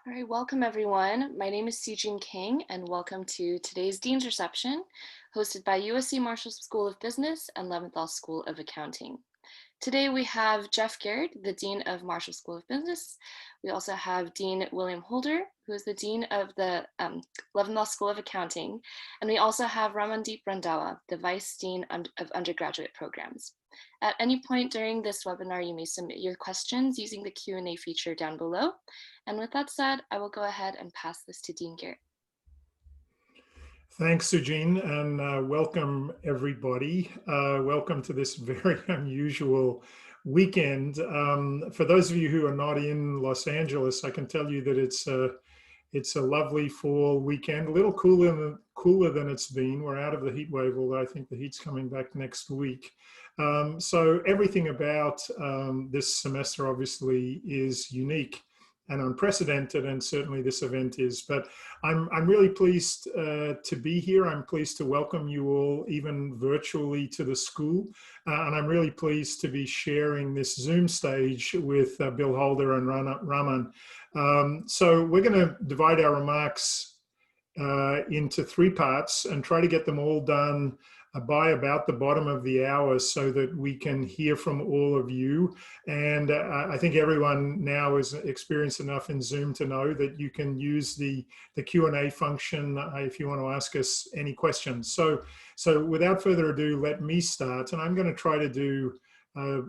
All right, welcome everyone. My name is Sujin King and welcome to today's Dean's Reception, hosted by USC Marshall School of Business and Leventhal School of Accounting. Today we have Geoff Garrett, the Dean of Marshall School of Business. We also have Dean William Holder, who is the Dean of the Leventhal School of Accounting. And we also have Ramandeep Randhawa, the Vice Dean of Undergraduate Programs. At any point during this webinar, you may submit your questions using the Q&A feature down below. And with that said, I will go ahead and pass this to Dean Garrett. Thanks, Sujin, and welcome everybody. Welcome to this very unusual weekend. For those of you who are not in Los Angeles, I can tell you that it's a lovely fall weekend, a little cooler than it's been. We're out of the heat wave, although I think the heat's coming back next week. So everything about this semester obviously is unique and unprecedented, and certainly this event is. But I'm really pleased to be here. I'm pleased to welcome you all, even virtually, to the school. And I'm really pleased to be sharing this Zoom stage with Bill Holder and Raman. So we're going to divide our remarks into three parts and try to get them all done by about the bottom of the hour so that we can hear from all of you. And I think everyone now is experienced enough in Zoom to know that you can use the Q&A function if you want to ask us any questions. So without further ado, let me start. And I'm going to try to do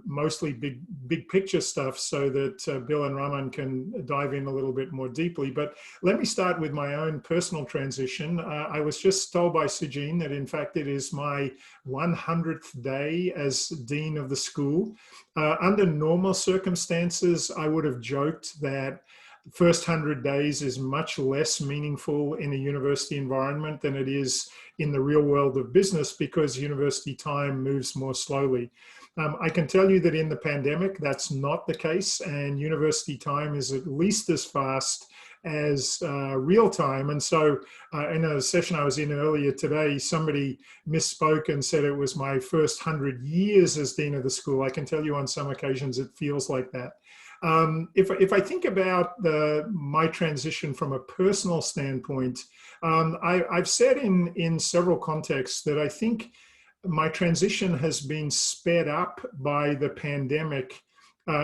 mostly big picture stuff so that Bill and Raman can dive in a little bit more deeply. But let me start with my own personal transition. I was just told by Sujin that in fact it is my 100th day as Dean of the school. Under normal circumstances, I would have joked that the first 100 days is much less meaningful in a university environment than it is in the real world of business because university time moves more slowly. I can tell you that in the pandemic, that's not the case, and university time is at least as fast as real time. And so in a session I was in earlier today, somebody misspoke and said it was my first 100 years as Dean of the school. I can tell you on some occasions it feels like that. If I think about my transition from a personal standpoint, I've said in several contexts that I think my transition has been sped up by the pandemic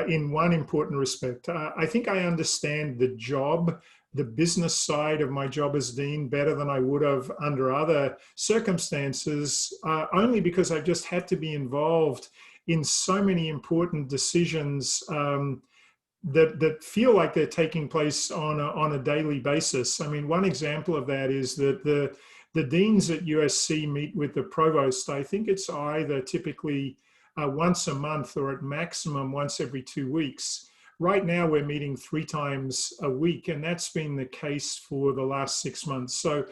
in one important respect. I think I understand the job, the business side of my job as dean better than I would have under other circumstances, only because I've just had to be involved in so many important decisions that feel like they're taking place on a daily basis. I mean, one example of that is that the deans at USC meet with the provost. I think it's either typically once a month or at maximum once every 2 weeks. Right now we're meeting 3 times a week, and that's been the case for the last 6 months. So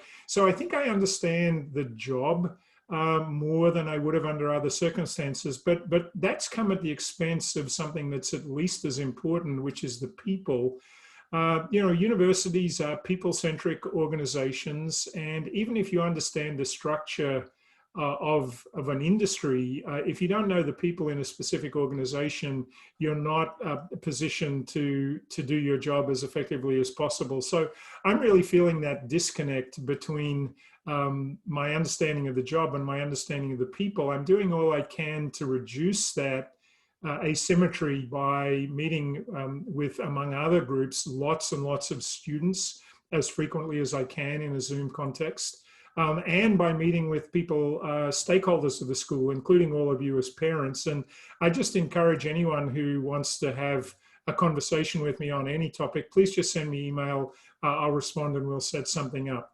I think I understand the job more than I would have under other circumstances, but that's come at the expense of something that's at least as important, which is the people. Universities are people-centric organizations, and even if you understand the structure of an industry, if you don't know the people in a specific organization, you're not positioned to do your job as effectively as possible. So I'm really feeling that disconnect between my understanding of the job and my understanding of the people. I'm doing all I can to reduce that asymmetry by meeting with, among other groups, lots and lots of students as frequently as I can in a Zoom context, and by meeting with people, stakeholders of the school, including all of you as parents. And I just encourage anyone who wants to have a conversation with me on any topic, please just send me email. I'll respond and we'll set something up.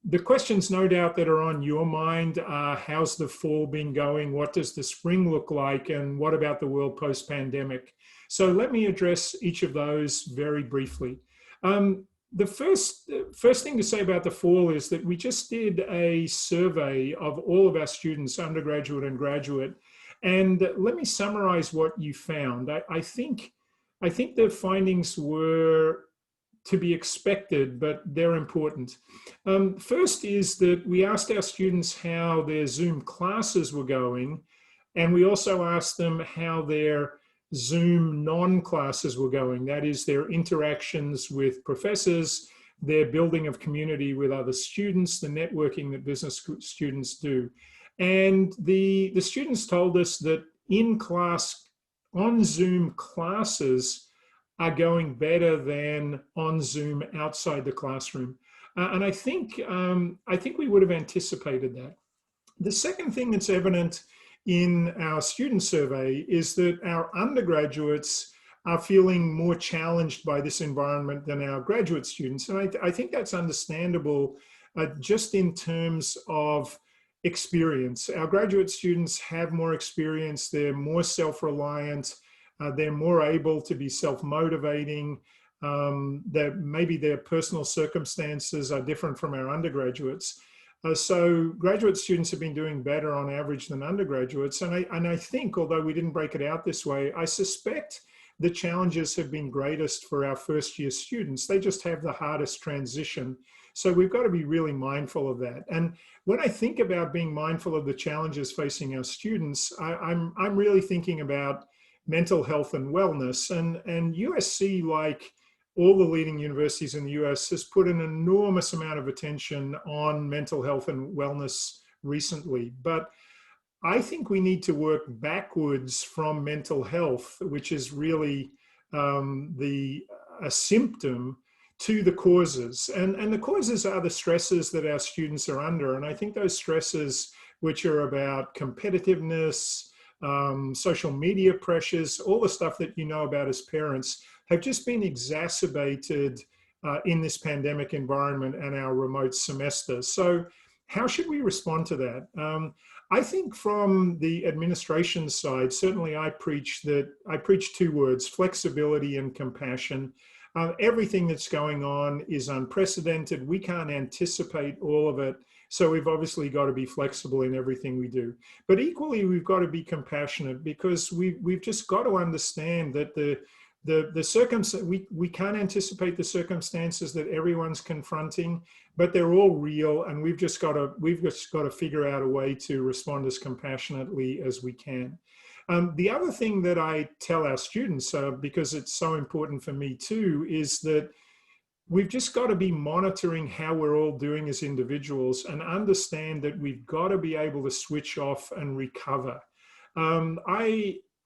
The questions, no doubt, that are on your mind are, how's the fall been going? What does the spring look like? And what about the world post-pandemic? So let me address each of those very briefly. The first thing to say about the fall is that we just did a survey of all of our students, undergraduate and graduate. And let me summarize what you found. I think the findings were to be expected, but they're important. First is that we asked our students how their Zoom classes were going, and we also asked them how their Zoom non-classes were going. That is, their interactions with professors, their building of community with other students, the networking that business students do. And the students told us that in-class, on Zoom classes are going better than on Zoom outside the classroom. And I think we would have anticipated that. The second thing that's evident in our student survey is that our undergraduates are feeling more challenged by this environment than our graduate students. And I think that's understandable just in terms of experience. Our graduate students have more experience, they're more self-reliant, they're more able to be self-motivating, that maybe their personal circumstances are different from our undergraduates. So graduate students have been doing better on average than undergraduates. And I think, although we didn't break it out this way, I suspect the challenges have been greatest for our first year students. They just have the hardest transition. So we've got to be really mindful of that. And when I think about being mindful of the challenges facing our students, I'm really thinking about mental health and wellness. And USC, like all the leading universities in the US, has put an enormous amount of attention on mental health and wellness recently. But I think we need to work backwards from mental health, which is really a symptom, to the causes. And the causes are the stresses that our students are under. And I think those stresses, which are about competitiveness, social media pressures, all the stuff that you know about as parents, have just been exacerbated in this pandemic environment and our remote semester. So how should we respond to that? I think from the administration side, certainly I preach two words: flexibility and compassion. Everything that's going on is unprecedented. We can't anticipate all of it. So we've obviously got to be flexible in everything we do. But equally, we've got to be compassionate, because we've just got to understand that we can't anticipate the circumstances that everyone's confronting, but they're all real, and we've just got to figure out a way to respond as compassionately as we can. The other thing that I tell our students, because it's so important for me too, is that we've just got to be monitoring how we're all doing as individuals and understand that we've got to be able to switch off and recover.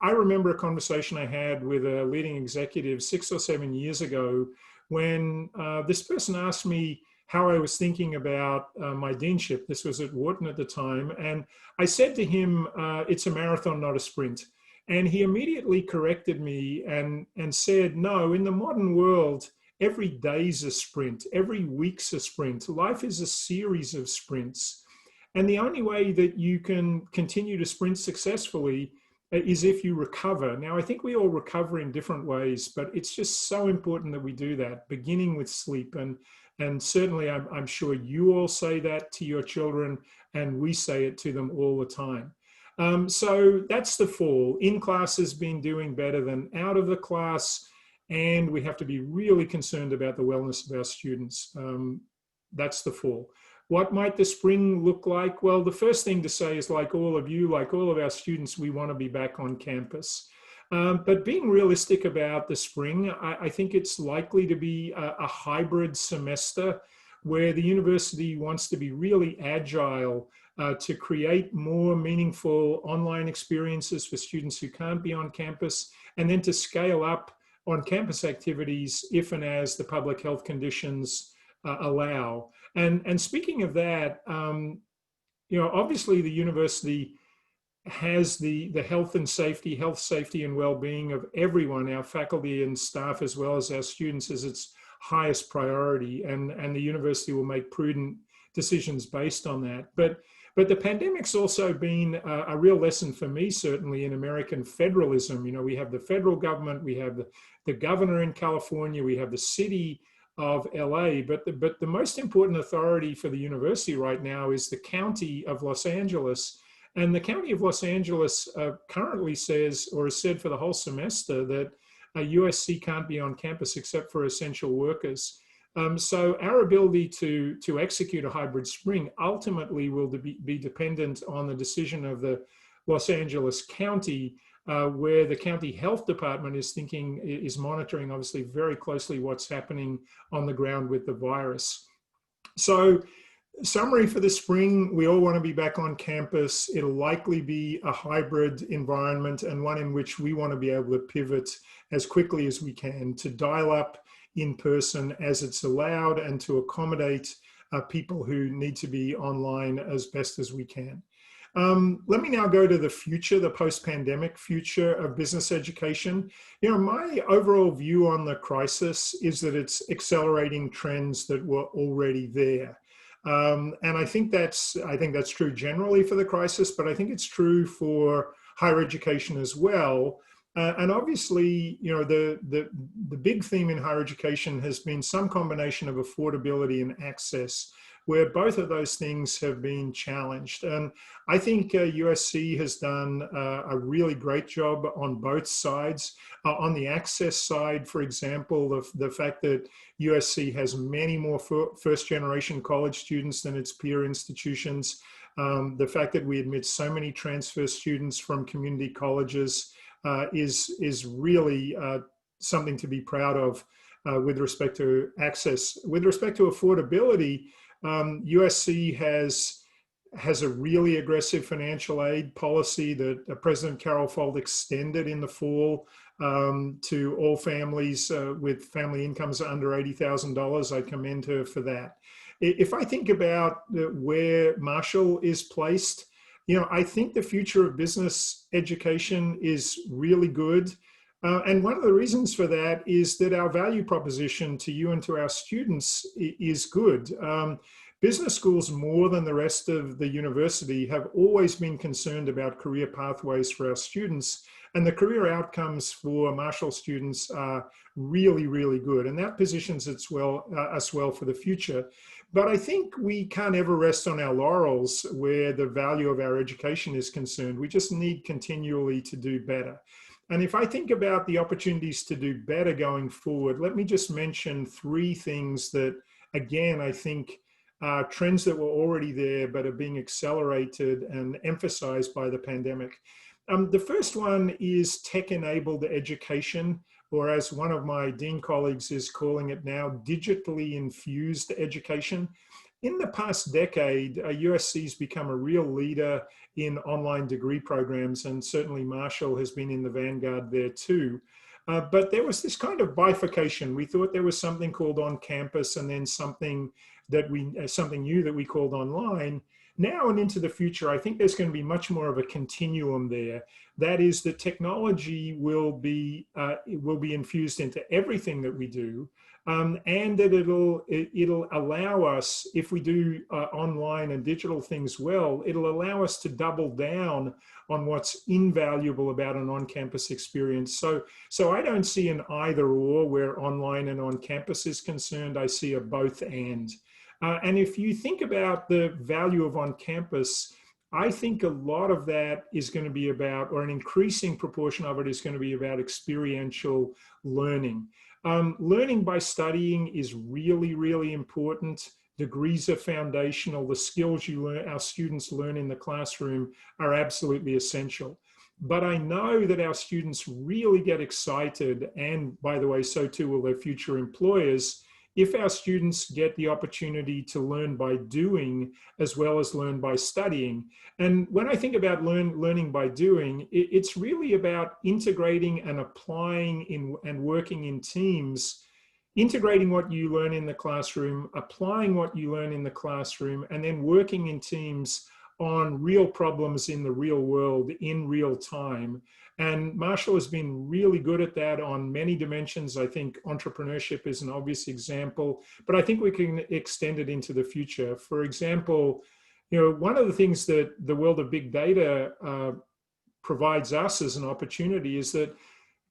I remember a conversation I had with a leading executive 6 or 7 years ago when this person asked me how I was thinking about my deanship. This was at Wharton at the time. And I said to him, it's a marathon, not a sprint. And he immediately corrected me and said, no, in the modern world, every day's a sprint, every week's a sprint. Life is a series of sprints. And the only way that you can continue to sprint successfully is if you recover. Now, I think we all recover in different ways, but it's just so important that we do that, beginning with sleep. And certainly I'm sure you all say that to your children, and we say it to them all the time. So that's the fall. In class has been doing better than out of the class, and we have to be really concerned about the wellness of our students. That's the fall. What might the spring look like? Well, the first thing to say is, like all of you, like all of our students, we want to be back on campus. But being realistic about the spring, I think it's likely to be a hybrid semester where the university wants to be really agile to create more meaningful online experiences for students who can't be on campus, and then to scale up on-campus activities if and as the public health conditions allow. And speaking of that, obviously the university has the health, safety and well-being of everyone, our faculty and staff, as well as our students, as its highest priority. And the university will make prudent decisions based on that. But the pandemic's also been a real lesson for me, certainly, in American federalism. We have the federal government, we have the governor in California, we have the city of LA, but the most important authority for the university right now is the County of Los Angeles. And the County of Los Angeles currently says, or has said for the whole semester, that USC can't be on campus except for essential workers. So our ability to execute a hybrid spring ultimately will be dependent on the decision of the Los Angeles County. where the county health department is monitoring obviously very closely what's happening on the ground with the virus. So, summary for the spring, we all want to be back on campus. It'll likely be a hybrid environment and one in which we want to be able to pivot as quickly as we can to dial up in person as it's allowed and to accommodate people who need to be online as best as we can. Let me now go to the future, the post-pandemic future of business education. My overall view on the crisis is that it's accelerating trends that were already there. And I think that's true generally for the crisis, but I think it's true for higher education as well. And obviously, the big theme in higher education has been some combination of affordability and access, where both of those things have been challenged. And I think USC has done a really great job on both sides. On the access side, for example, the fact that USC has many more first-generation college students than its peer institutions, the fact that we admit so many transfer students from community colleges is really something to be proud of with respect to access. With respect to affordability, USC has a really aggressive financial aid policy that President Carol Fold extended in the fall to all families with family incomes under $80,000. I commend her for that. If I think about where Marshall is placed, I think the future of business education is really good. And one of the reasons for that is that our value proposition to you and to our students is good. Business schools, more than the rest of the university, have always been concerned about career pathways for our students. And the career outcomes for Marshall students are really, really good. And that positions us well for the future. But I think we can't ever rest on our laurels where the value of our education is concerned. We just need continually to do better. And if I think about the opportunities to do better going forward, let me just mention three things that, again, I think are trends that were already there but are being accelerated and emphasized by the pandemic. The first one is tech-enabled education, or as one of my dean colleagues is calling it now, digitally infused education. In the past decade, USC's become a real leader in online degree programs, and certainly Marshall has been in the vanguard there too. But there was this kind of bifurcation. We thought there was something called on campus and then something new that we called online. Now and into the future, I think there's going to be much more of a continuum there. That is, that technology will be infused into everything that we do, and that it'll allow us, if we do online and digital things well, it'll allow us to double down on what's invaluable about an on-campus experience. So I don't see an either or where online and on campus is concerned. I see a both and. And if you think about the value of on campus, I think a lot of that is going to be about, or an increasing proportion of it is going to be about experiential learning. Learning by studying is really, really important. Degrees are foundational. The skills our students learn in the classroom are absolutely essential. But I know that our students really get excited, and by the way, so too will their future employers, if our students get the opportunity to learn by doing as well as learn by studying. And when I think about learning by doing, it's really about integrating and applying and working in teams, integrating what you learn in the classroom, applying what you learn in the classroom, and then working in teams on real problems in the real world in real time. And Marshall has been really good at that on many dimensions. I think entrepreneurship is an obvious example, but I think we can extend it into the future. For example, one of the things that the world of big data provides us as an opportunity is that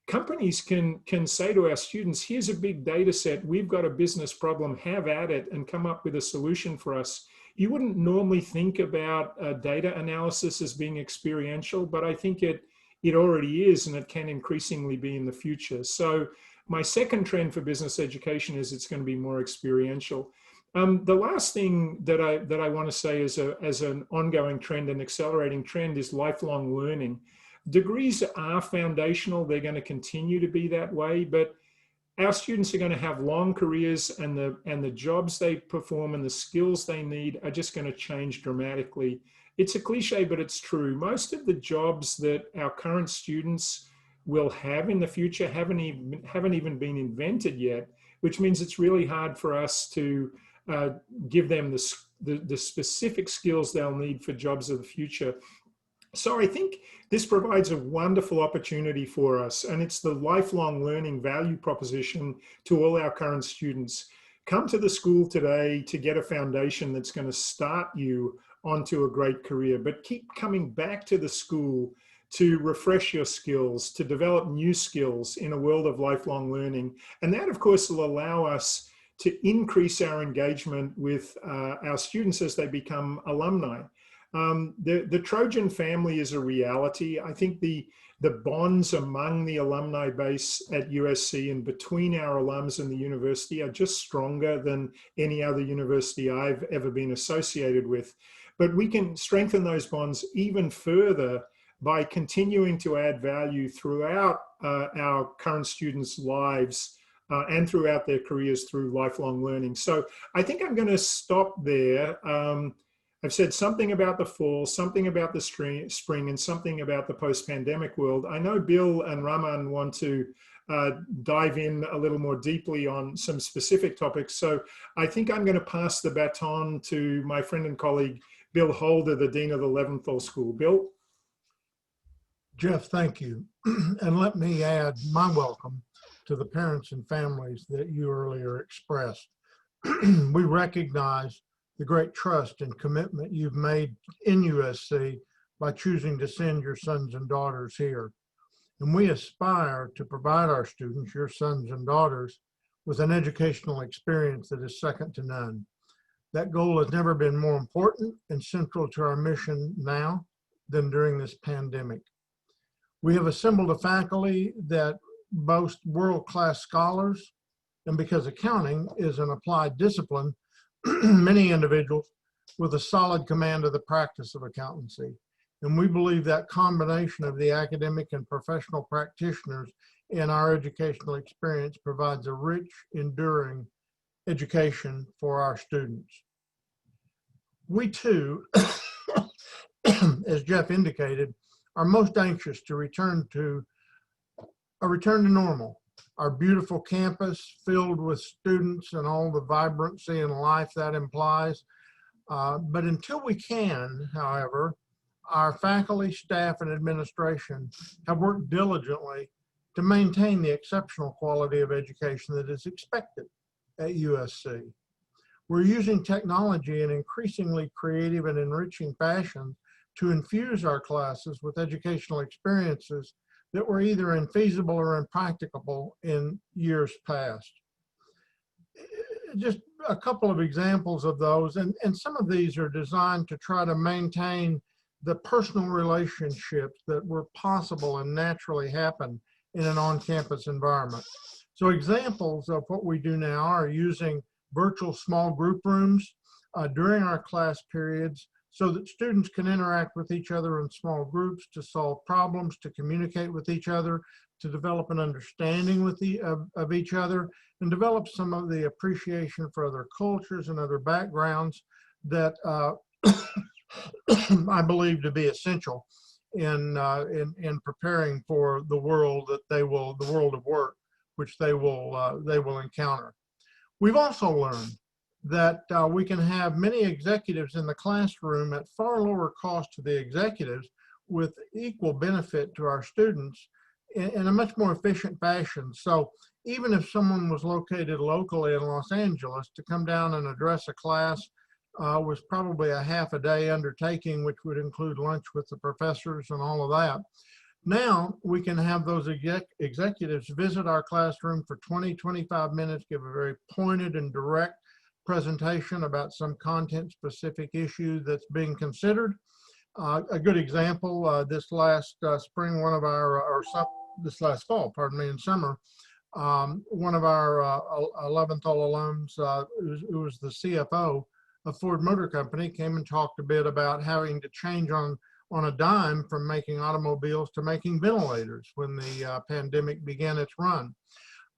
companies can say to our students, here's a big data set, we've got a business problem, have at it and come up with a solution for us. You wouldn't normally think about data analysis as being experiential, but I think it already is, and it can increasingly be in the future. So my second trend for business education is it's going to be more experiential. The last thing that I want to say as an ongoing trend, an accelerating trend, is lifelong learning. Degrees are foundational. They're going to continue to be that way, but our students are going to have long careers, and the jobs they perform and the skills they need are just going to change dramatically. It's a cliche, but it's true. Most of the jobs that our current students will have in the future haven't even been invented yet, which means it's really hard for us to give them the specific skills they'll need for jobs of the future. So I think this provides a wonderful opportunity for us, and it's the lifelong learning value proposition to all our current students. Come to the school today to get a foundation that's going to start you onto a great career, but keep coming back to the school to refresh your skills, to develop new skills in a world of lifelong learning. And that, of course, will allow us to increase our engagement with our students as they become alumni. The Trojan family is a reality. I think the bonds among the alumni base at USC and between our alums and the university are just stronger than any other university I've ever been associated with. But we can strengthen those bonds even further by continuing to add value throughout our current students' lives and throughout their careers through lifelong learning. So I think I'm going to stop there. I've said something about the fall, something about the spring, and something about the post-pandemic world. I know Bill and Raman want to dive in a little more deeply on some specific topics. So I think I'm going to pass the baton to my friend and colleague, Bill Holder, the Dean of the Leventhal School. Bill? Geoff, thank you. And let me add my welcome to the parents and families that you earlier expressed. We recognize the great trust and commitment you've made in USC by choosing to send your sons and daughters here. And we aspire to provide our students, your sons and daughters, with an educational experience that is second to none. That goal has never been more important and central to our mission now than during this pandemic. We have assembled a faculty that boast world-class scholars, and because accounting is an applied discipline, many individuals with a solid command of the practice of accountancy. And we believe that combination of the academic and professional practitioners in our educational experience provides a rich, enduring education for our students. We too, as Geoff indicated, are most anxious to return to normal. Our beautiful campus filled with students and all the vibrancy and life that implies. But until we can, however, our faculty, staff, and administration have worked diligently to maintain the exceptional quality of education that is expected at USC. We're using technology in increasingly creative and enriching fashion to infuse our classes with educational experiences that were either infeasible or impracticable in years past. Just a couple of examples of those, and some of these are designed to try to maintain the personal relationships that were possible and naturally happen in an on-campus environment. So examples of what we do now are using virtual small group rooms during our class periods so that students can interact with each other in small groups to solve problems, to communicate with each other, to develop an understanding with of each other, and develop some of the appreciation for other cultures and other backgrounds that I believe to be essential in preparing for the world that the world of work, which they will encounter. We've also learned that we can have many executives in the classroom at far lower cost to the executives with equal benefit to our students in a much more efficient fashion. So even if someone was located locally in Los Angeles, to come down and address a class was probably a half a day undertaking, which would include lunch with the professors and all of that. Now we can have those executives visit our classroom for 20, 25 minutes, give a very pointed and direct presentation about some content-specific issue that's being considered. A good example, this last spring, this last fall, pardon me, in summer, one of our Leventhal alums, who was the CFO of Ford Motor Company, came and talked a bit about having to change on on a dime from making automobiles to making ventilators when the pandemic began its run.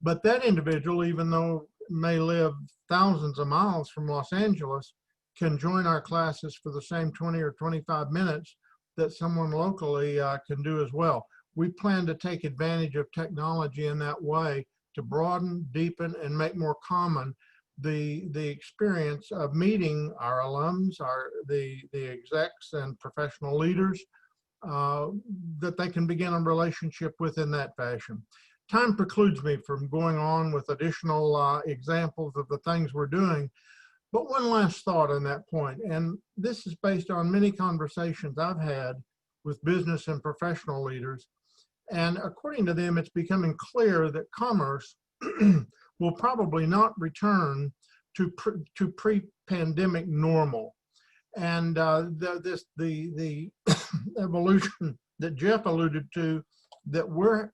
But that individual, even though may live thousands of miles from Los Angeles, can join our classes for the same 20 or 25 minutes that someone locally can do as well. We plan to take advantage of technology in that way to broaden, deepen, and make more common the experience of meeting our alums, the execs and professional leaders, that they can begin a relationship with in that fashion. Time precludes me from going on with additional examples of the things we're doing, but one last thought on that point, and this is based on many conversations I've had with business and professional leaders, and according to them, it's becoming clear that commerce will probably not return to pre-pandemic normal. And the evolution that Geoff alluded to that we're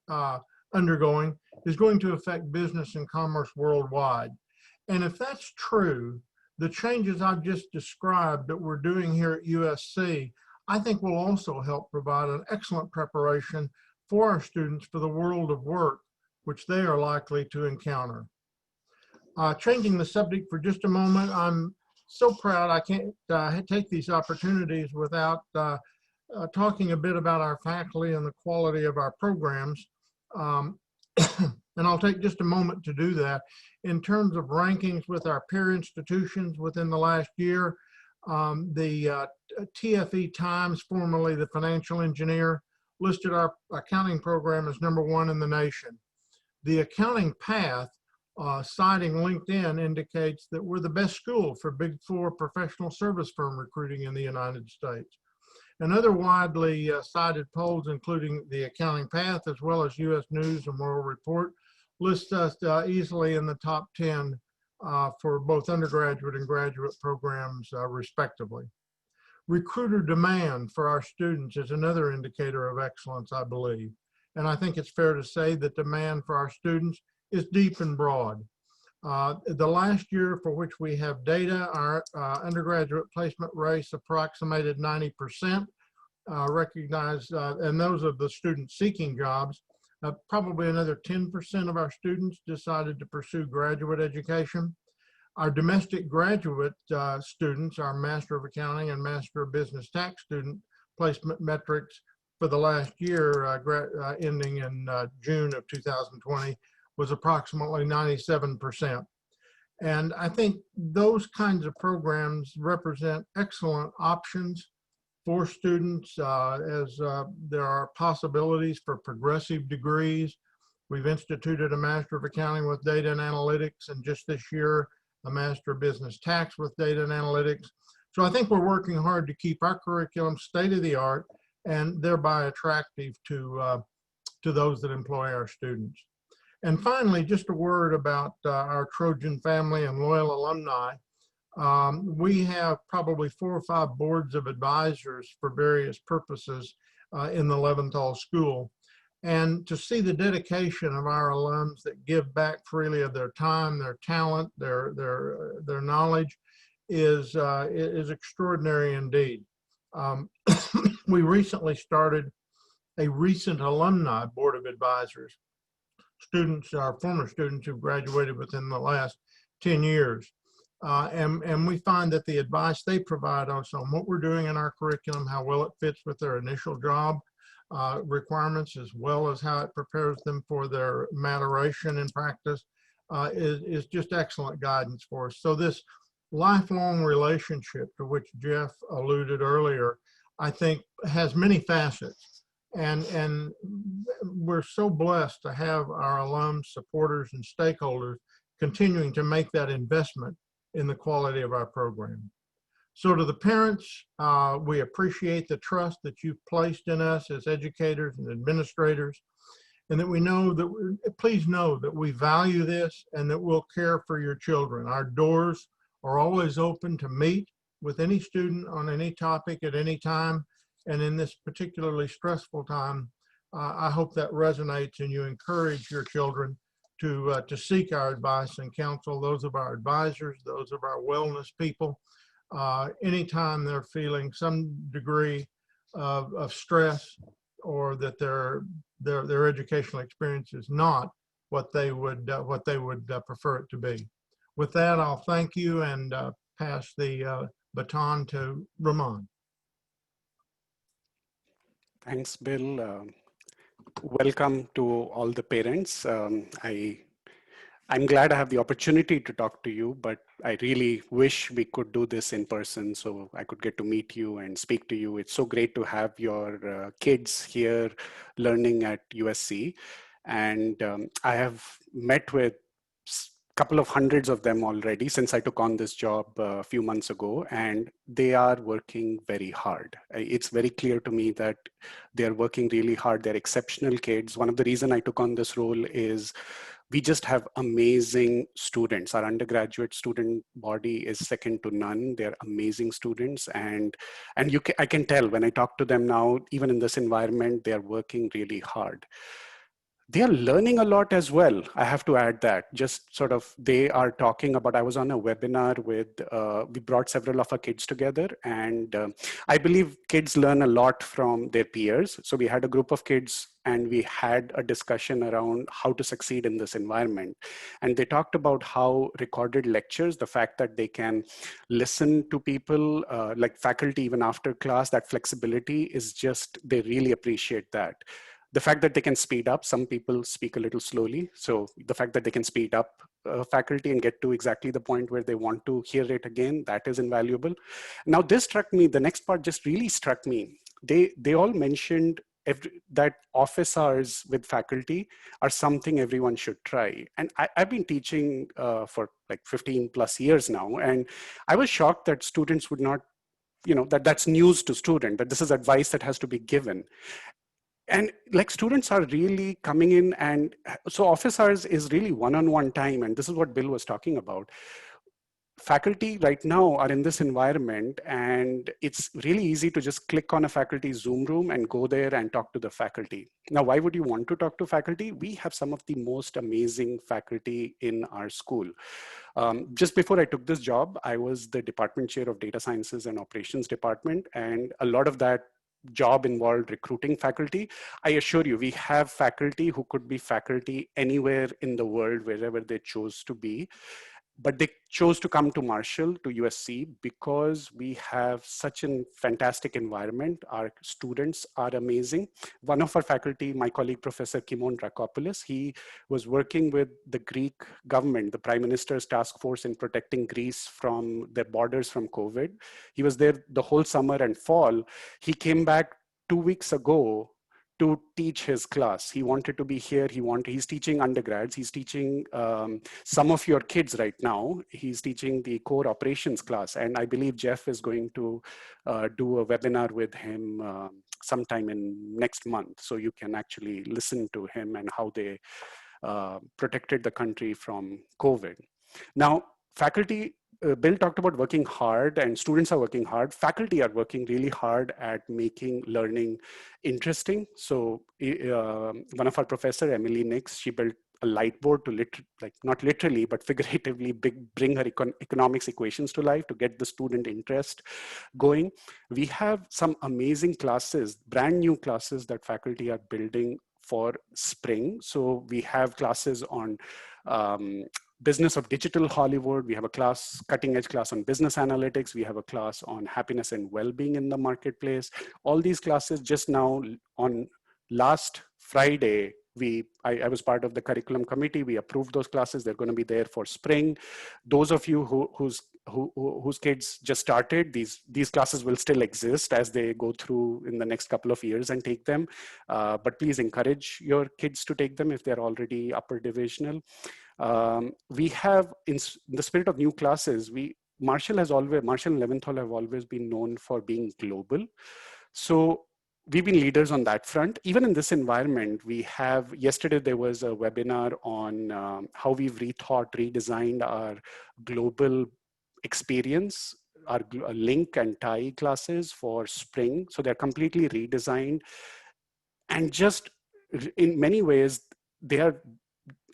undergoing is going to affect business and commerce worldwide. And if that's true, the changes I've just described that we're doing here at USC, I think will also help provide an excellent preparation for our students for the world of work, which they are likely to encounter. Changing the subject for just a moment, I'm so proud I can't take these opportunities without talking a bit about our faculty and the quality of our programs. And I'll take just a moment to do that. In terms of rankings with our peer institutions within the last year, the TFE Times, formerly the Financial Engineer, listed our accounting program as #1 in the nation. The Accounting Path, citing LinkedIn, indicates that we're the best school for Big Four professional service firm recruiting in the United States. And other widely cited polls, including the Accounting Path, as well as U.S. News and World Report, list us easily in the top 10 for both undergraduate and graduate programs, respectively. Recruiter demand for our students is another indicator of excellence, I believe. And I think it's fair to say that demand for our students is deep and broad. The last year for which we have data, our undergraduate placement rates approximated 90%, recognized, and those of the students seeking jobs. Probably another 10% of our students decided to pursue graduate education. Our domestic graduate students, our Master of Accounting and Master of Business Tax student placement metrics for the last year, ending in June of 2020, was approximately 97%. And I think those kinds of programs represent excellent options for students as there are possibilities for progressive degrees. We've instituted a Master of Accounting with Data and Analytics, and just this year, a Master of Business Tax with Data and Analytics. So I think we're working hard to keep our curriculum state of the art and thereby attractive to those that employ our students. And finally, just a word about our Trojan family and loyal alumni. We have probably 4 or 5 boards of advisors for various purposes in the Leventhal School. And to see the dedication of our alums that give back freely of their time, their talent, their knowledge is extraordinary indeed. We recently started a recent alumni board of advisors. Students, our former students who graduated within the last 10 years. And we find that the advice they provide us on what we're doing in our curriculum, how well it fits with their initial job requirements, as well as how it prepares them for their maturation in practice, is just excellent guidance for us. So this lifelong relationship to which Geoff alluded earlier, I think has many facets. And we're so blessed to have our alums, supporters, and stakeholders continuing to make that investment in the quality of our program. So to the parents, we appreciate the trust that you've placed in us as educators and administrators, and that we know that, please know that we value this and that we'll care for your children. Our doors are always open to meet with any student on any topic at any time. And in this particularly stressful time, I hope that resonates and you encourage your children to seek our advice and counsel, those of our advisors, those of our wellness people, anytime they're feeling some degree of stress, or that their educational experience is not what they would prefer it to be. With that, I'll thank you and pass the baton to Ramon. Thanks, Bill. Welcome to all the parents. I'm glad I have the opportunity to talk to you, but I really wish we could do this in person so I could get to meet you and speak to you. It's so great to have your kids here learning at USC. And I have met with couple of hundreds of them already since I took on this job a few months ago, and they are working very hard. It's very clear to me that they're working really hard. They're exceptional kids. One of the reasons I took on this role is we just have amazing students. Our undergraduate student body is second to none. They're amazing students, and I can tell when I talk to them now, even in this environment, they're working really hard. They are learning a lot as well. I have to add that. Just sort of, they are talking about, I was on a webinar with, we brought several of our kids together, and I believe kids learn a lot from their peers. So we had a group of kids and we had a discussion around how to succeed in this environment. And they talked about how recorded lectures, the fact that they can listen to people, like faculty even after class, that flexibility is just, they really appreciate that. The fact that they can speed up, some people speak a little slowly. So the fact that they can speed up faculty and get to exactly the point where they want to hear it again, that is invaluable. Now this struck me, the next part just really struck me. They all mentioned that office hours with faculty are something everyone should try. And I've been teaching for like 15 plus years now. And I was shocked that students would not, that's news to students, that this is advice that has to be given. And like students are really coming in, and so office hours is really one-on-one time. And this is what Bill was talking about. Faculty right now are in this environment, and it's really easy to just click on a faculty Zoom room and go there and talk to the faculty. Now, why would you want to talk to faculty? We have some of the most amazing faculty in our school. Just before I took this job, I was the department chair of data sciences and operations department, and a lot of that job involved recruiting faculty. I assure you, we have faculty who could be faculty anywhere in the world, wherever they chose to be. But they chose to come to Marshall, to USC, because we have such a fantastic environment. Our students are amazing. One of our faculty, my colleague, Professor Kimon Drakopoulos, he was working with the Greek government, the Prime Minister's task force in protecting Greece from their borders from COVID. He was there the whole summer and fall. He came back 2 weeks ago to teach his class. He wanted to be here. He's teaching undergrads. He's teaching some of your kids right now. He's teaching the core operations class. And I believe Geoff is going to do a webinar with him sometime in next month. So you can actually listen to him and how they protected the country from COVID. Now, faculty, Bill talked about working hard, and students are working hard. Faculty are working really hard at making learning interesting. So one of our professor, Emily Nix, she built a light board to not literally, but figuratively bring her economics equations to life to get the student interest going. We have some amazing classes, brand new classes that faculty are building for spring. So we have classes on business of digital Hollywood. We have a class, cutting edge class on business analytics. We have a class on happiness and well-being in the marketplace. All these classes just now on last Friday, I was part of the curriculum committee. We approved those classes. They're going to be there for spring. Those of you whose kids just started, these classes will still exist as they go through in the next couple of years and take them. But please encourage your kids to take them if they're already upper divisional. We have, in the spirit of new classes, Marshall and Leventhal have always been known for being global. So we've been leaders on that front. Even in this environment, yesterday there was a webinar on how we've redesigned our global experience, our link and tie classes for spring. So they're completely redesigned. And just in many ways, they are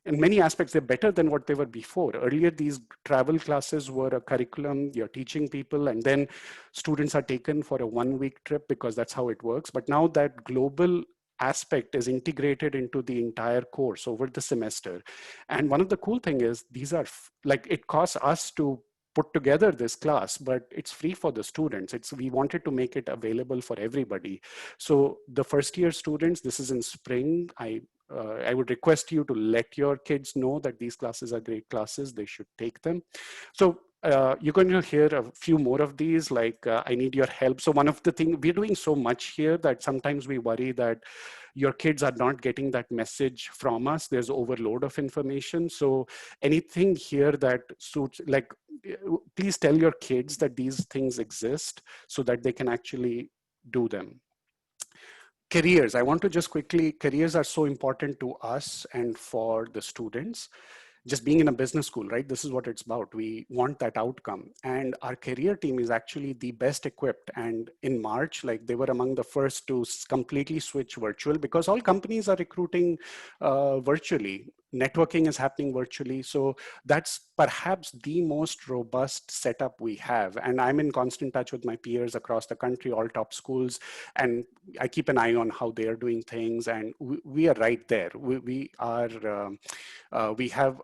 in many aspects, they're better than what they were before. Earlier, these travel classes were a curriculum, you're teaching people, and then students are taken for a 1-week trip because that's how it works. But now that global aspect is integrated into the entire course over the semester. And one of the cool thing is these are like, it costs us to put together this class, but it's free for the students. We wanted to make it available for everybody. So the first year students, this is in spring. I would request you to let your kids know that these classes are great classes. They should take them. So you're going to hear a few more of these, like I need your help. So one of the things, we're doing so much here that sometimes we worry that your kids are not getting that message from us. There's overload of information. So anything here that suits, like, please tell your kids that these things exist so that they can actually do them. Careers, I want to just quickly, careers are so important to us and for the students. Just being in a business school, right? This is what it's about. We want that outcome. And our career team is actually the best equipped. And in March, like, they were among the first to completely switch virtual because all companies are recruiting virtually. Networking is happening virtually. So that's perhaps the most robust setup we have. And I'm in constant touch with my peers across the country, all top schools. And I keep an eye on how they are doing things. And we are right there. We have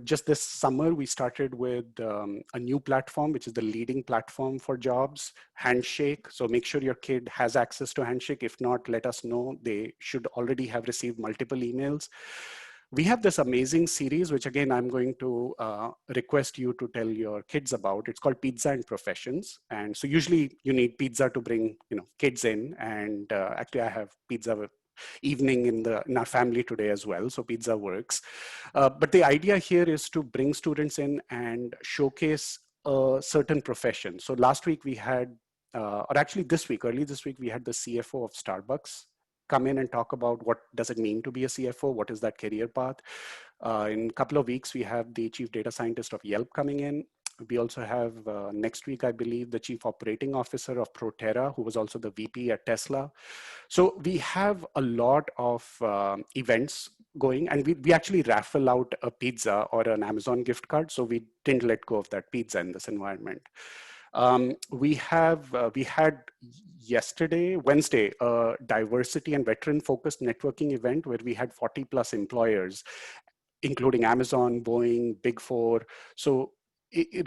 just this summer, we started with a new platform, which is the leading platform for jobs, Handshake. So make sure your kid has access to Handshake. If not, let us know. They should already have received multiple emails. We have this amazing series, which again, I'm going to request you to tell your kids about. It's called Pizza and Professions. And so usually you need pizza to bring, kids in. And actually I have pizza evening in our family today as well. So pizza works. But the idea here is to bring students in and showcase a certain profession. So last week we had, or actually early this week, we had the CFO of Starbucks come in and talk about what does it mean to be a CFO, what is that career path. In a couple of weeks, we have the chief data scientist of Yelp coming in. We also have next week, I believe, the chief operating officer of Proterra, who was also the VP at Tesla. So we have a lot of events going, and we actually raffle out a pizza or an Amazon gift card. So we didn't let go of that pizza in this environment. We had Wednesday, a diversity and veteran focused networking event where we had 40 plus employers, including Amazon, Boeing, Big Four. So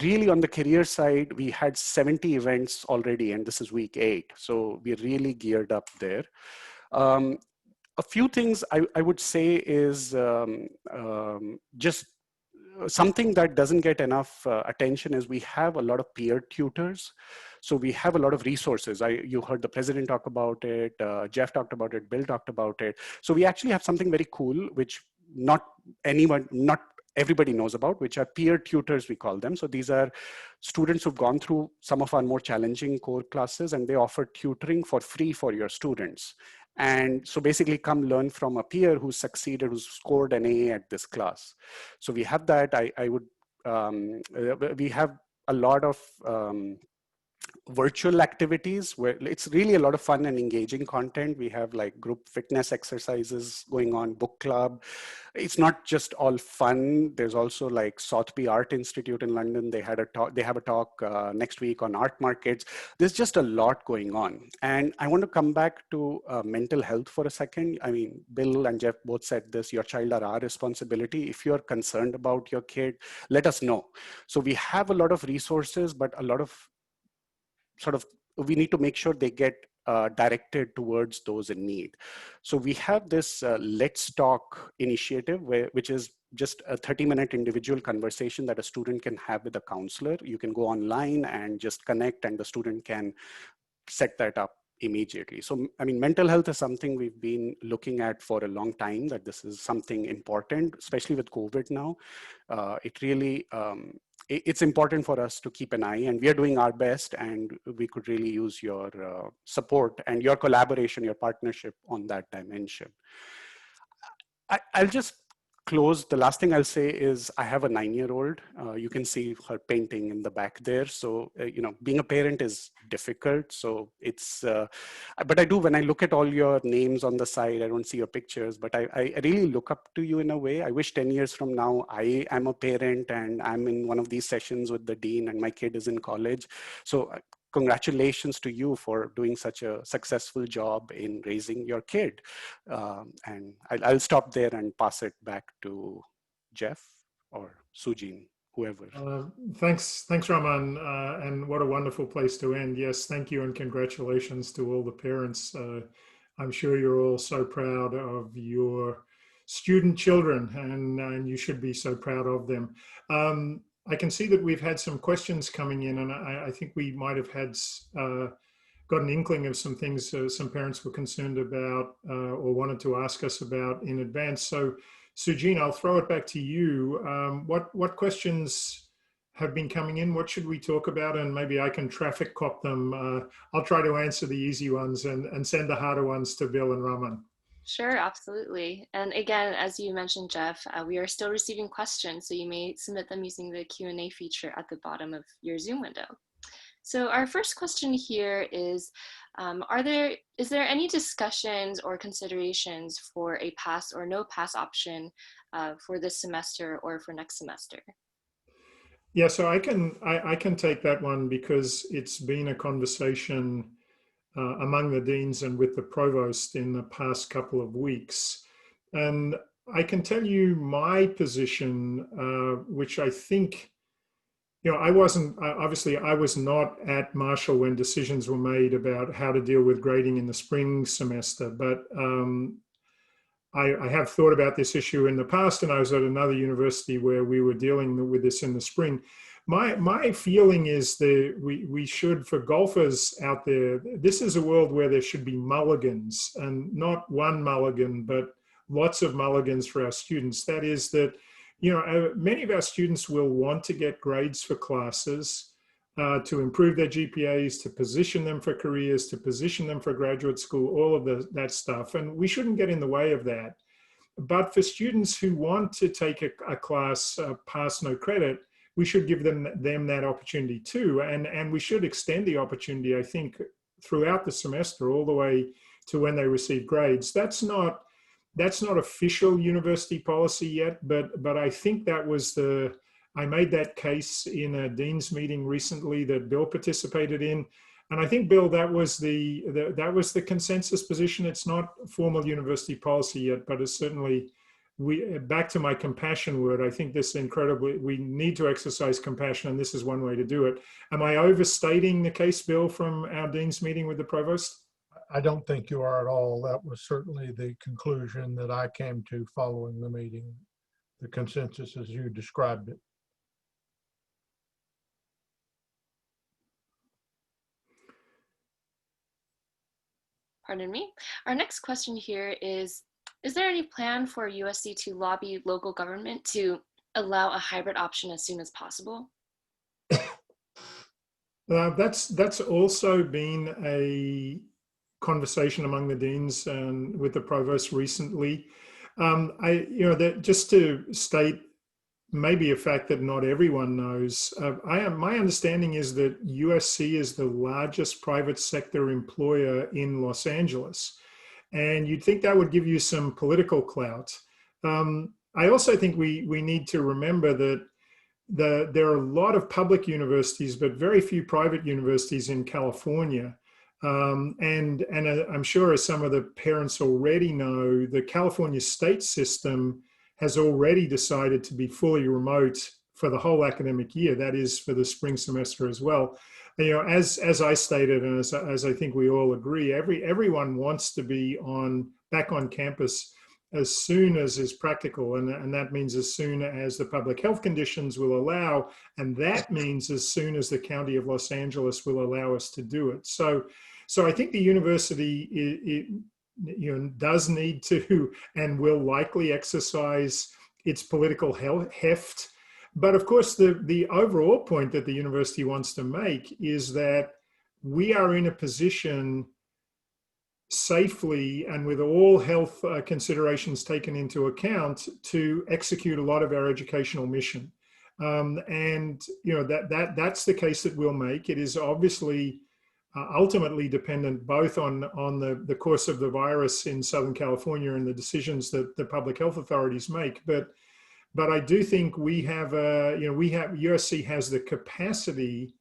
really on the career side, we had 70 events already, and this is week 8. So we're really geared up there. A few things I would say is just something that doesn't get enough attention is we have a lot of peer tutors. So we have a lot of resources. You heard the president talk about it, Geoff talked about it, Bill talked about it. So we actually have something very cool, which not everybody knows about, which are peer tutors, we call them. So these are students who've gone through some of our more challenging core classes, and they offer tutoring for free for your students. And so basically come learn from a peer who's succeeded, who's scored an A at this class. So we have that. We have a lot of virtual activities where it's really a lot of fun and engaging content. We have like group fitness exercises going on, book club. It's not just all fun. There's also like Sotheby Art Institute in London. They have a talk next week on art markets. There's just a lot going on. And I want to come back to mental health for a second. I mean, Bill and Geoff both said this, your child are our responsibility. If you're concerned about your kid, let us know. So we have a lot of resources, but a lot of we need to make sure they get directed towards those in need. So we have this Let's Talk initiative, which is just a 30-minute individual conversation that a student can have with a counselor. You can go online and just connect, and the student can set that up immediately. So, I mean, mental health is something we've been looking at for a long time, that this is something important, especially with COVID now. It's important for us to keep an eye, and we are doing our best, and we could really use your support and your collaboration, your partnership on that dimension. I'll just close, the last thing I'll say is I have a 9-year-old. You can see her painting in the back there. So, being a parent is difficult. So it's, but I do, when I look at all your names on the side, I don't see your pictures, but I really look up to you in a way. I wish 10 years from now, I am a parent and I'm in one of these sessions with the dean and my kid is in college. So congratulations to you for doing such a successful job in raising your kid. And I'll stop there and pass it back to Geoff or Sujin, whoever. Thanks, Raman, and what a wonderful place to end. Yes, thank you and congratulations to all the parents. I'm sure you're all so proud of your student children, and you should be so proud of them. I can see that we've had some questions coming in, and I think we might have had got an inkling of some things some parents were concerned about or wanted to ask us about in advance. So, Sujin, I'll throw it back to you. What questions have been coming in? What should we talk about? And maybe I can traffic cop them. I'll try to answer the easy ones and send the harder ones to Bill and Raman. Sure, absolutely. And again, as you mentioned, Geoff, we are still receiving questions, so you may submit them using the Q&A feature at the bottom of your Zoom window. So our first question here is there any discussions or considerations for a pass or no pass option for this semester or for next semester? Yeah, so I can take that one because it's been a conversation among the deans and with the provost in the past couple of weeks. And I can tell you my position, which I think, I was not at Marshall when decisions were made about how to deal with grading in the spring semester, but I have thought about this issue in the past, and I was at another university where we were dealing with this in the spring. My feeling is that we should, for golfers out there, this is a world where there should be mulligans, and not one mulligan, but lots of mulligans for our students. That is that, many of our students will want to get grades for classes, to improve their GPAs, to position them for careers, to position them for graduate school, all of that stuff. And we shouldn't get in the way of that. But for students who want to take a class, pass no credit, we should give them that opportunity too. And we should extend the opportunity, I think, throughout the semester, all the way to when they receive grades. That's not official university policy yet, but I think that was I made that case in a dean's meeting recently that Bill participated in. And I think, Bill, that was the consensus position. It's not formal university policy yet, but it's certainly, back to my compassion word, I think we need to exercise compassion, and this is one way to do it. Am I overstating the case, Bill, from our dean's meeting with the provost? I don't think you are at all. That was certainly the conclusion that I came to following the meeting, the consensus as you described it. Pardon me. Our next question here is there any plan for USC to lobby local government to allow a hybrid option as soon as possible? That's also been a conversation among the deans and with the provost recently. Just to state maybe a fact that not everyone knows, my understanding is that USC is the largest private sector employer in Los Angeles. And you'd think that would give you some political clout. I also think we need to remember that there are a lot of public universities, but very few private universities in California. And I'm sure, as some of the parents already know, the California state system has already decided to be fully remote for the whole academic year. That is for the spring semester as well. As I stated, and as I think we all agree, everyone wants to be back on campus as soon as is practical, and that means as soon as the public health conditions will allow, and that means as soon as the County of Los Angeles will allow us to do it. So I think the university does need to and will likely exercise its political heft. But of course, the overall point that the university wants to make is that we are in a position safely and with all health considerations taken into account to execute a lot of our educational mission. And you know, that's the case that we'll make. It is obviously ultimately dependent both on the course of the virus in Southern California and the decisions that the public health authorities make. But I do think USC has the capacity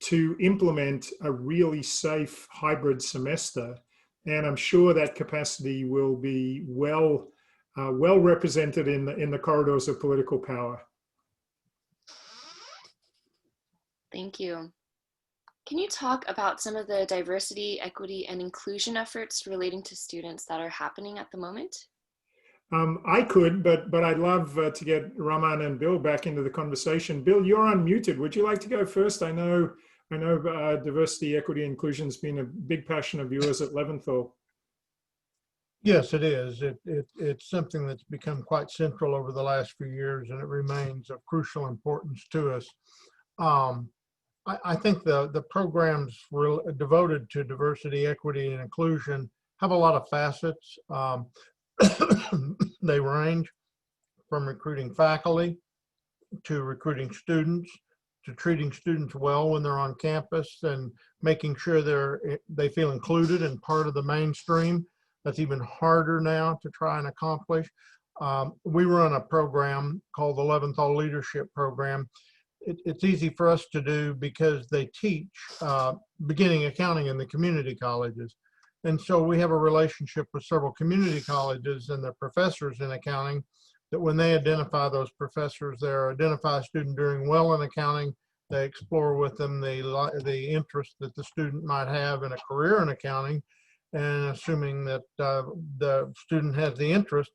to implement a really safe hybrid semester. And I'm sure that capacity will be well represented in the corridors of political power. Thank you. Can you talk about some of the diversity, equity, and inclusion efforts relating to students that are happening at the moment? I could, but I'd love to get Raman and Bill back into the conversation. Bill, you're unmuted. Would you like to go first? I know diversity, equity, inclusion has been a big passion of yours at Leventhal. Yes, it is. It's something that's become quite central over the last few years, and it remains of crucial importance to us. I think the programs devoted to diversity, equity, and inclusion have a lot of facets. They range from recruiting faculty to recruiting students to treating students well when they're on campus and making sure they feel included and part of the mainstream. That's even harder now to try and accomplish. We run a program called the Leventhal Leadership Program. It's easy for us to do because they teach beginning accounting in the community colleges. And so we have a relationship with several community colleges and their professors in accounting that when they identify those professors, they identify a student doing well in accounting, they explore with them the interest that the student might have in a career in accounting. And assuming that the student has the interest,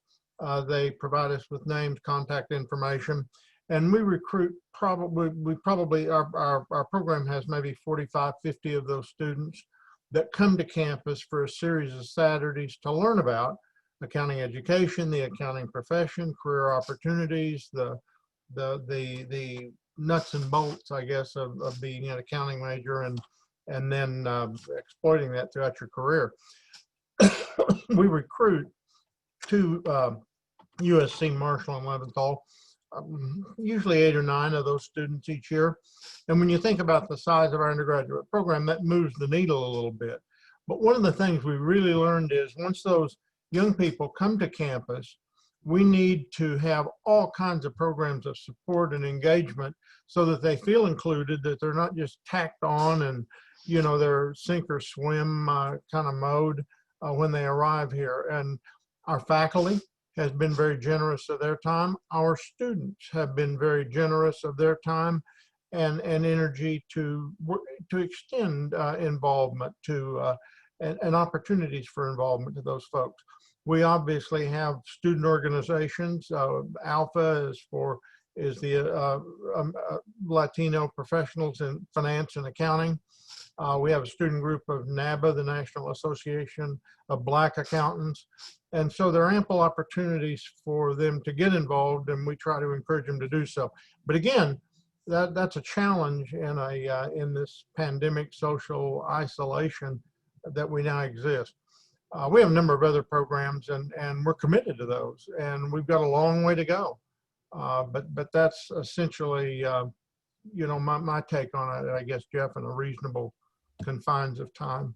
they provide us with names, contact information, and we recruit probably our program has maybe 45, 50 of those students that come to campus for a series of Saturdays to learn about accounting education, the accounting profession, career opportunities, the nuts and bolts, I guess, of being an accounting major and then exploiting that throughout your career. We recruit to USC Marshall and Leventhal, usually 8 or 9 of those students each year. And when you think about the size of our undergraduate program, that moves the needle a little bit. But one of the things we really learned is once those young people come to campus, we need to have all kinds of programs of support and engagement so that they feel included, that they're not just tacked on and, you know, they're sink or swim kind of mode when they arrive here. And our faculty has been very generous of their time. Our students have been very generous of their time and energy to extend involvement to and opportunities for involvement to those folks. We obviously have student organizations. Alpha is the Latino professionals in finance and accounting. We have a student group of NABA, the National Association of Black Accountants. And so there are ample opportunities for them to get involved, and we try to encourage them to do so. But again, that's a challenge in this pandemic social isolation that we now exist. We have a number of other programs, and we're committed to those, and we've got a long way to go. But that's essentially, you know, my take on it, I guess, Geoff, in a reasonable confines of time.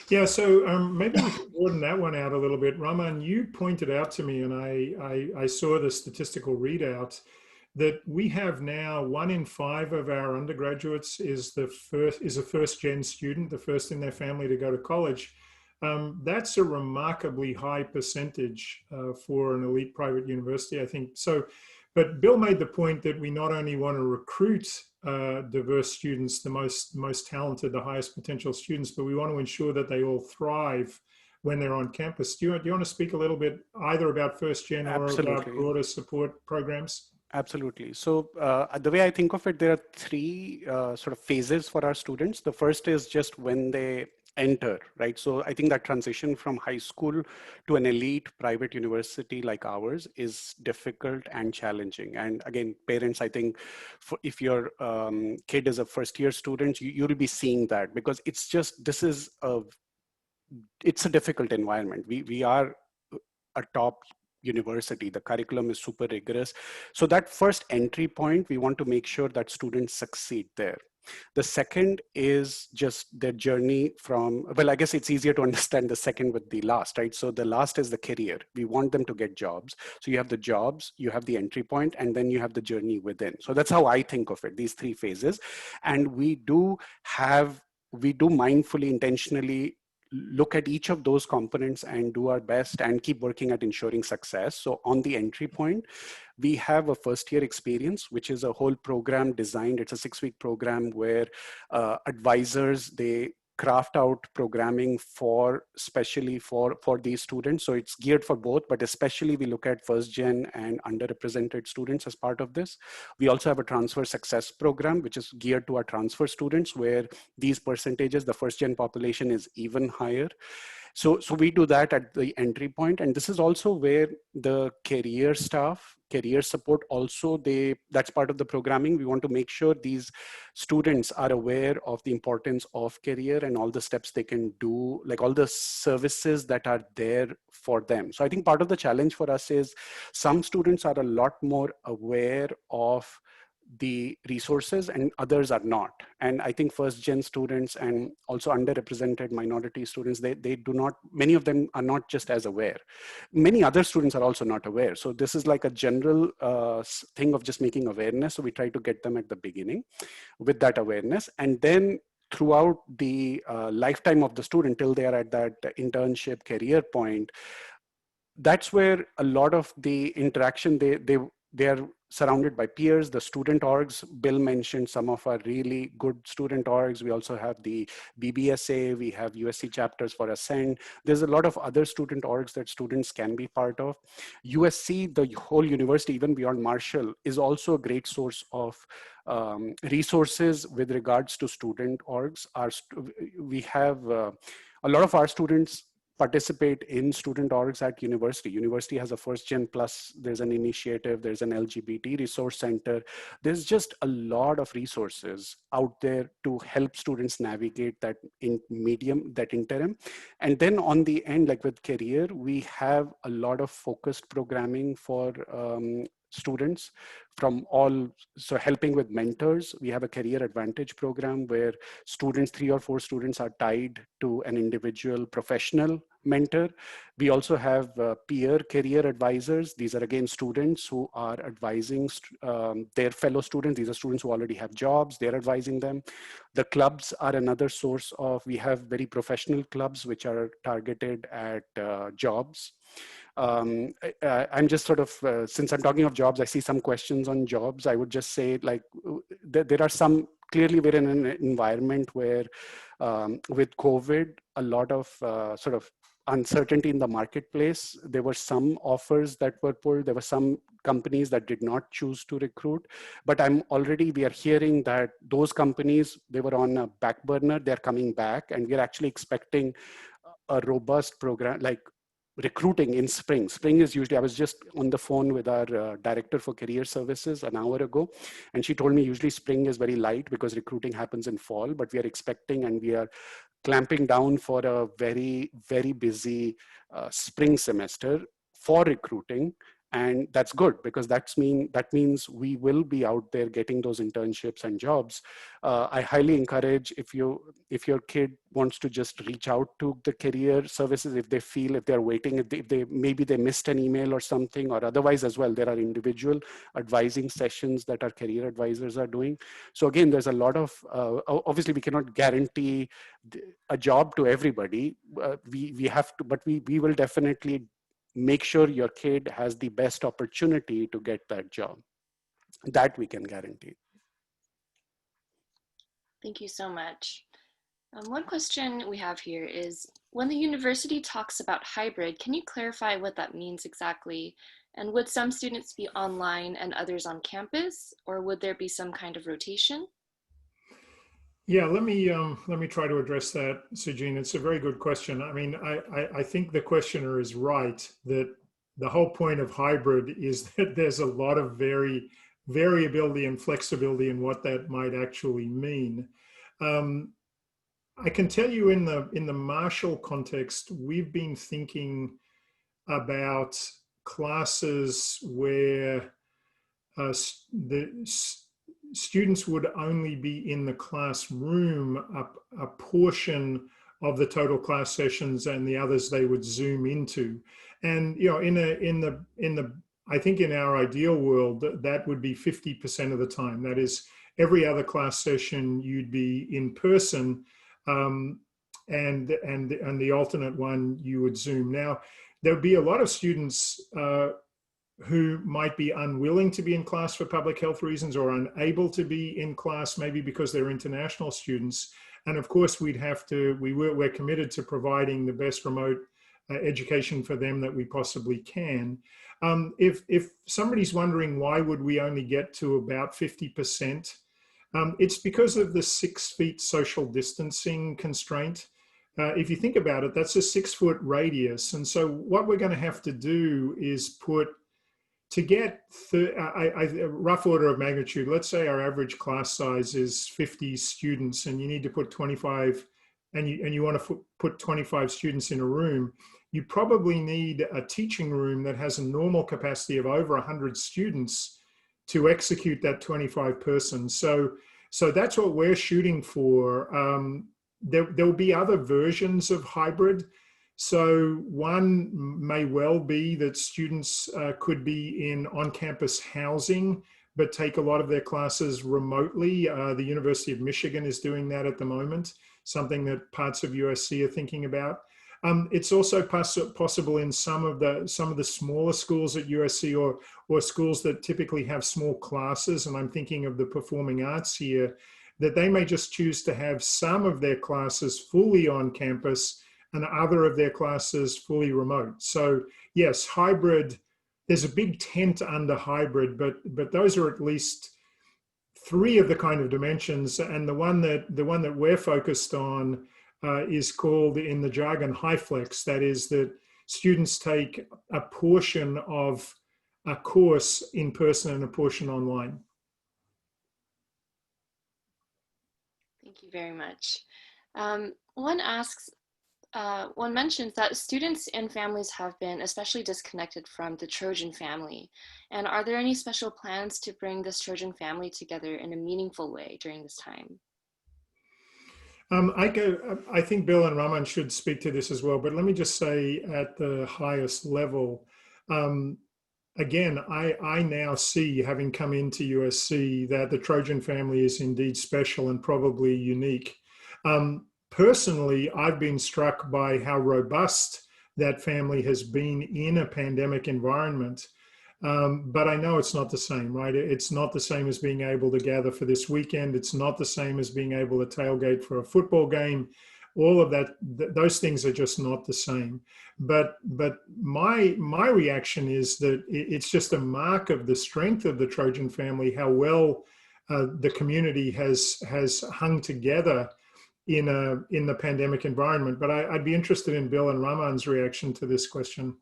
Yeah, so maybe we should broaden that one out a little bit. Raman, you pointed out to me, and I saw the statistical readout, that we have now 1 in 5 of our undergraduates is a first-gen student, the first in their family to go to college. That's a remarkably high percentage for an elite private university, I think. So, but Bill made the point that we not only want to recruit diverse students, the most talented, the highest potential students, but we want to ensure that they all thrive when they're on campus. Do you want to speak a little bit either about first gen or about broader support programs? Absolutely. So the way I think of it, there are 3 sort of phases for our students. The first is just when they enter, right? So I think that transition from high school to an elite private university like ours is difficult and challenging. And again, parents, I think if your kid is a first-year student, you'll be seeing that, because it's just, this is a it's a difficult environment. We are a top university. The curriculum is super rigorous. So that first entry point, we want to make sure that students succeed there. The second is just their journey from, well, I guess it's easier to understand the second with the last, right? So the last is the career. We want them to get jobs. So you have the jobs, you have the entry point, and then you have the journey within. So that's how I think of it, these three phases. And we do mindfully, intentionally look at each of those components and do our best and keep working at ensuring success. So on the entry point, we have a first year experience, which is a whole program designed. It's a 6-week program where advisors, they craft out programming especially for these students. So it's geared for both, but especially we look at first gen and underrepresented students as part of this. We also have a transfer success program, which is geared to our transfer students, where these percentages, the first gen population is even higher. So we do that at the entry point. And this is also where the career staff, career support also, that's part of the programming. We want to make sure these students are aware of the importance of career and all the steps they can do, like all the services that are there for them. So I think part of the challenge for us is some students are a lot more aware of the resources and others are not. And I think first gen students and also underrepresented minority students, they do not, many of them are not just as aware. Many other students are also not aware. So this is like a general thing of just making awareness. So we try to get them at the beginning with that awareness. And then throughout the lifetime of the student till they are at that internship career point, that's where a lot of the interaction, they are surrounded by peers, the student orgs. Bill mentioned some of our really good student orgs. We also have the BBSA, we have USC chapters for Ascend. There's a lot of other student orgs that students can be part of. USC, the whole university, even beyond Marshall, is also a great source of resources with regards to student orgs. We have a lot of our students participate in student orgs at university. University has a first gen plus, there's an initiative, there's an LGBT resource center. There's just a lot of resources out there to help students navigate that interim. And then on the end, like with career, we have a lot of focused programming for students from all, so helping with mentors. We have a career advantage program where students, 3 or 4 students are tied to an individual professional mentor. We also have peer career advisors. These are again students who are advising their fellow students. These are students who already have jobs, they're advising them. The clubs are another source of, we have very professional clubs which are targeted at jobs. I'm just sort of, since I'm talking of jobs, I see some questions on jobs. I would just say, like, there are some, clearly we're in an environment where with COVID, a lot of sort of uncertainty in the marketplace. There were some offers that were pulled. There were some companies that did not choose to recruit. But we are hearing that those companies, they were on a back burner, they're coming back, and we're actually expecting a robust program, like recruiting in spring. Spring is usually, I was just on the phone with our director for career services an hour ago, and she told me usually spring is very light because recruiting happens in fall, but we are expecting and we are clamping down for a very, very busy spring semester for recruiting. And that's good because that means we will be out there getting those internships and jobs. I highly encourage, if your kid wants to just reach out to the career services, if they're waiting, if maybe they missed an email or something, or otherwise as well, there are individual advising sessions that our career advisors are doing. So again, there's a lot of, obviously we cannot guarantee a job to everybody. We have to, but we will definitely make sure your kid has the best opportunity to get that job. That we can guarantee. Thank you so much. One question we have here is, when the university talks about hybrid, can you clarify what that means exactly? And would some students be online and others on campus, or would there be some kind of rotation? Yeah, let me try to address that, Sujin. It's a very good question. I mean, I think the questioner is right that the whole point of hybrid is that there's a lot of variability and flexibility in what that might actually mean. I can tell you in the Marshall context, we've been thinking about classes where students would only be in the classroom a portion of the total class sessions, and the others they would Zoom into. And you know, I think in our ideal world, that would be 50% of the time. That is, every other class session you'd be in person, and the alternate one you would Zoom. Now, there would be a lot of students who might be unwilling to be in class for public health reasons, or unable to be in class, maybe because they're international students. And of course, we're committed to providing the best remote education for them that we possibly can. If somebody's wondering why would we only get to about 50%, it's because of the 6 feet social distancing constraint. If you think about it, that's a 6-foot radius. And so what we're going to have to do is to get a rough order of magnitude, let's say our average class size is 50 students, and you need to put 25, and you want to put 25 students in a room, you probably need a teaching room that has a normal capacity of over 100 students to execute that 25 persons. So that's what we're shooting for. There'll be other versions of hybrid. So one may well be that students could be in on-campus housing, but take a lot of their classes remotely. The University of Michigan is doing that at the moment, something that parts of USC are thinking about. It's also possible in some of the smaller schools at USC, or schools that typically have small classes, and I'm thinking of the performing arts here, that they may just choose to have some of their classes fully on campus and other of their classes fully remote. So yes, hybrid, there's a big tent under hybrid, but those are at least 3 of the kind of dimensions. And the one that we're focused on is called, in the jargon, high flex. That is, that students take a portion of a course in person and a portion online. Thank you very much. One mentions that students and families have been especially disconnected from the Trojan family. And are there any special plans to bring this Trojan family together in a meaningful way during this time? I think Bill and Raman should speak to this as well, but let me just say at the highest level, again, I now see, having come into USC, that the Trojan family is indeed special and probably unique. Personally, I've been struck by how robust that family has been in a pandemic environment. But I know it's not the same, right? It's not the same as being able to gather for this weekend. It's not the same as being able to tailgate for a football game. All of that, those things are just not the same. But my reaction is that it's just a mark of the strength of the Trojan family, how well the community has hung together in the pandemic environment. But I'd be interested in Bill and Raman's reaction to this question.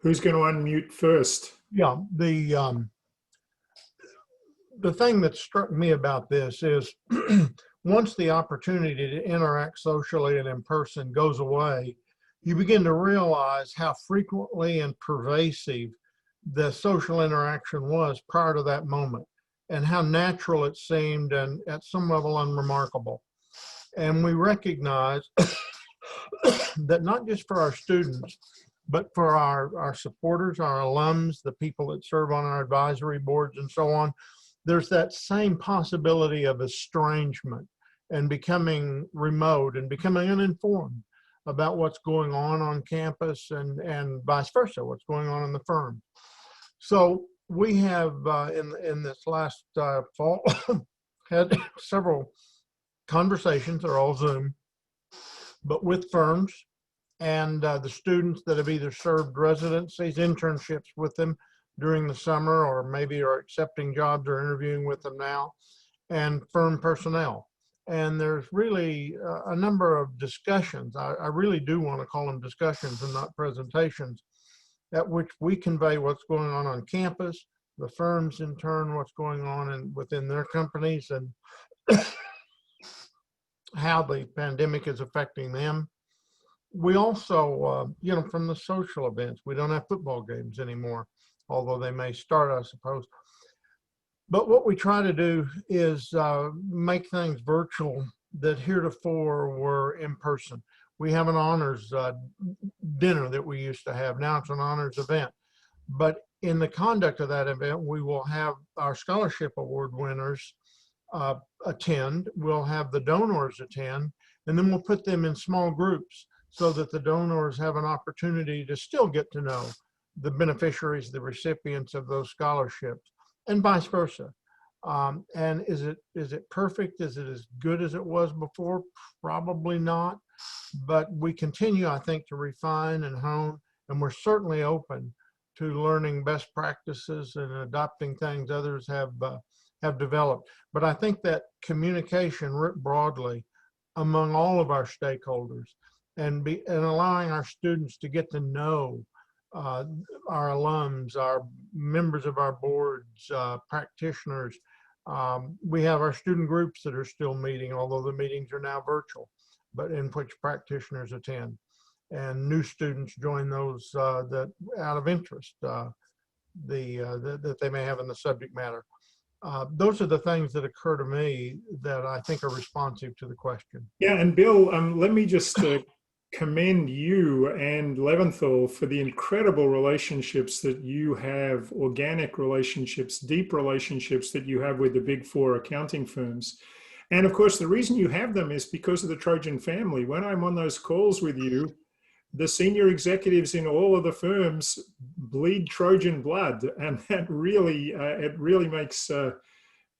Who's going to unmute first? Yeah, the thing that struck me about this is once the opportunity to interact socially and in person goes away, you begin to realize how frequently and pervasive the social interaction was prior to that moment, and how natural it seemed, and at some level unremarkable. And we recognize that not just for our students, but for our supporters, our alums, the people that serve on our advisory boards and so on, there's that same possibility of estrangement and becoming remote and becoming uninformed about what's going on campus, and vice versa, what's going on in the firm. So we have in this last fall had several conversations, they're all Zoom, but with firms and the students that have either served residencies, internships with them during the summer, or maybe are accepting jobs or interviewing with them now, and firm personnel. And there's really a number of discussions. I really do want to call them discussions and not presentations, at which we convey what's going on campus, the firms in turn, what's going on within their companies, and how the pandemic is affecting them. We also, from the social events, we don't have football games anymore, although they may start, I suppose. But what we try to do is make things virtual that heretofore were in person. We have an honors dinner that we used to have. Now it's an honors event. But in the conduct of that event, we will have our scholarship award winners attend. We'll have the donors attend, and then we'll put them in small groups so that the donors have an opportunity to still get to know the beneficiaries, the recipients of those scholarships, and vice versa. And is it perfect? Is it as good as it was before? Probably not. But we continue, I think, to refine and hone, and we're certainly open to learning best practices and adopting things others have developed. But I think that communication writ broadly among all of our stakeholders and allowing our students to get to know our alums, our members of our boards, practitioners. We have our student groups that are still meeting, although the meetings are now virtual, but in which practitioners attend. And new students join those that out of interest that they may have in the subject matter. Those are the things that occur to me that I think are responsive to the question. Yeah, and Bill, let me just commend you and Leventhal for the incredible relationships that you have, organic relationships, deep relationships that you have with the big four accounting firms. And of course, the reason you have them is because of the Trojan family. When I'm on those calls with you, the senior executives in all of the firms bleed Trojan blood, and that really, it really makes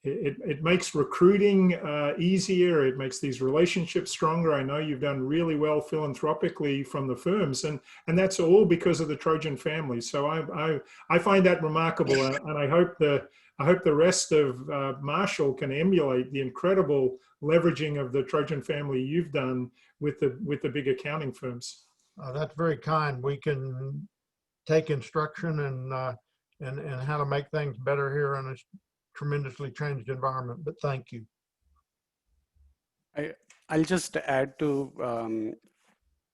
it makes recruiting easier. It makes these relationships stronger. I know you've done really well philanthropically from the firms, and that's all because of the Trojan family. So I find that remarkable, and I hope the rest of Marshall can emulate the incredible leveraging of the Trojan family you've done with the big accounting firms. That's very kind. We can take instruction and how to make things better here in a tremendously changed environment, but thank you. I'll just add to,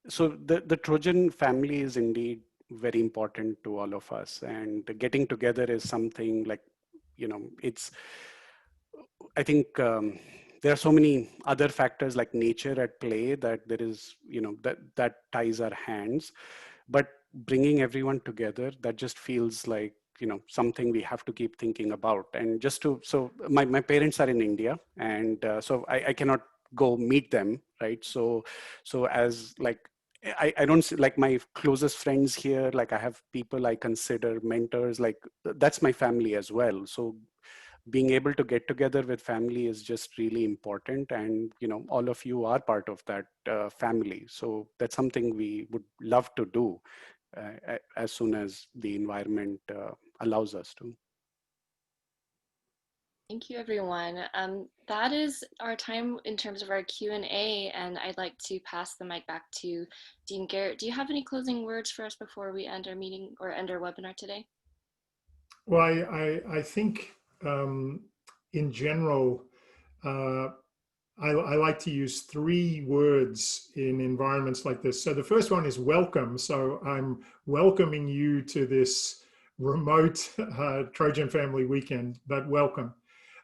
so the Trojan family is indeed very important to all of us, and getting together is something like, it's, I think there are so many other factors like nature at play that there is, that ties our hands, but bringing everyone together, that just feels like, something we have to keep thinking about. And just to, so my parents are in India, and so I cannot go meet them, right? So as like, I don't see, like my closest friends here, like I have people I consider mentors, like that's my family as well. So being able to get together with family is just really important. And, all of you are part of that family. So that's something we would love to do as soon as the environment allows us to. Thank you, everyone. That is our time in terms of our Q&A, and I'd like to pass the mic back to Dean Garrett. Do you have any closing words for us before we end our meeting or end our webinar today? Well, I think in general, I like to use 3 words in environments like this. So the first one is welcome. So I'm welcoming you to this remote Trojan Family weekend, but welcome.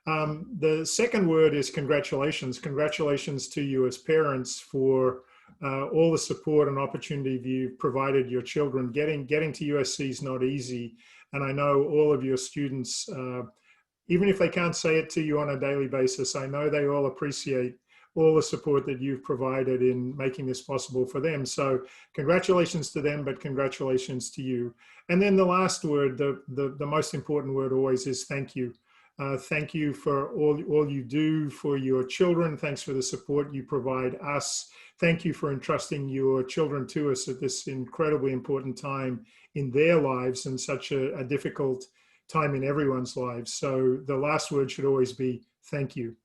The second word is congratulations. Congratulations to you as parents for all the support and opportunity you've provided your children. Getting to USC is not easy. And I know all of your students, even if they can't say it to you on a daily basis, I know they all appreciate all the support that you've provided in making this possible for them. So congratulations to them, but congratulations to you. And then the last word, the most important word always is thank you. Thank you for all you do for your children. Thanks for the support you provide us. Thank you for entrusting your children to us at this incredibly important time in their lives and such a difficult time in everyone's lives. So the last word should always be thank you.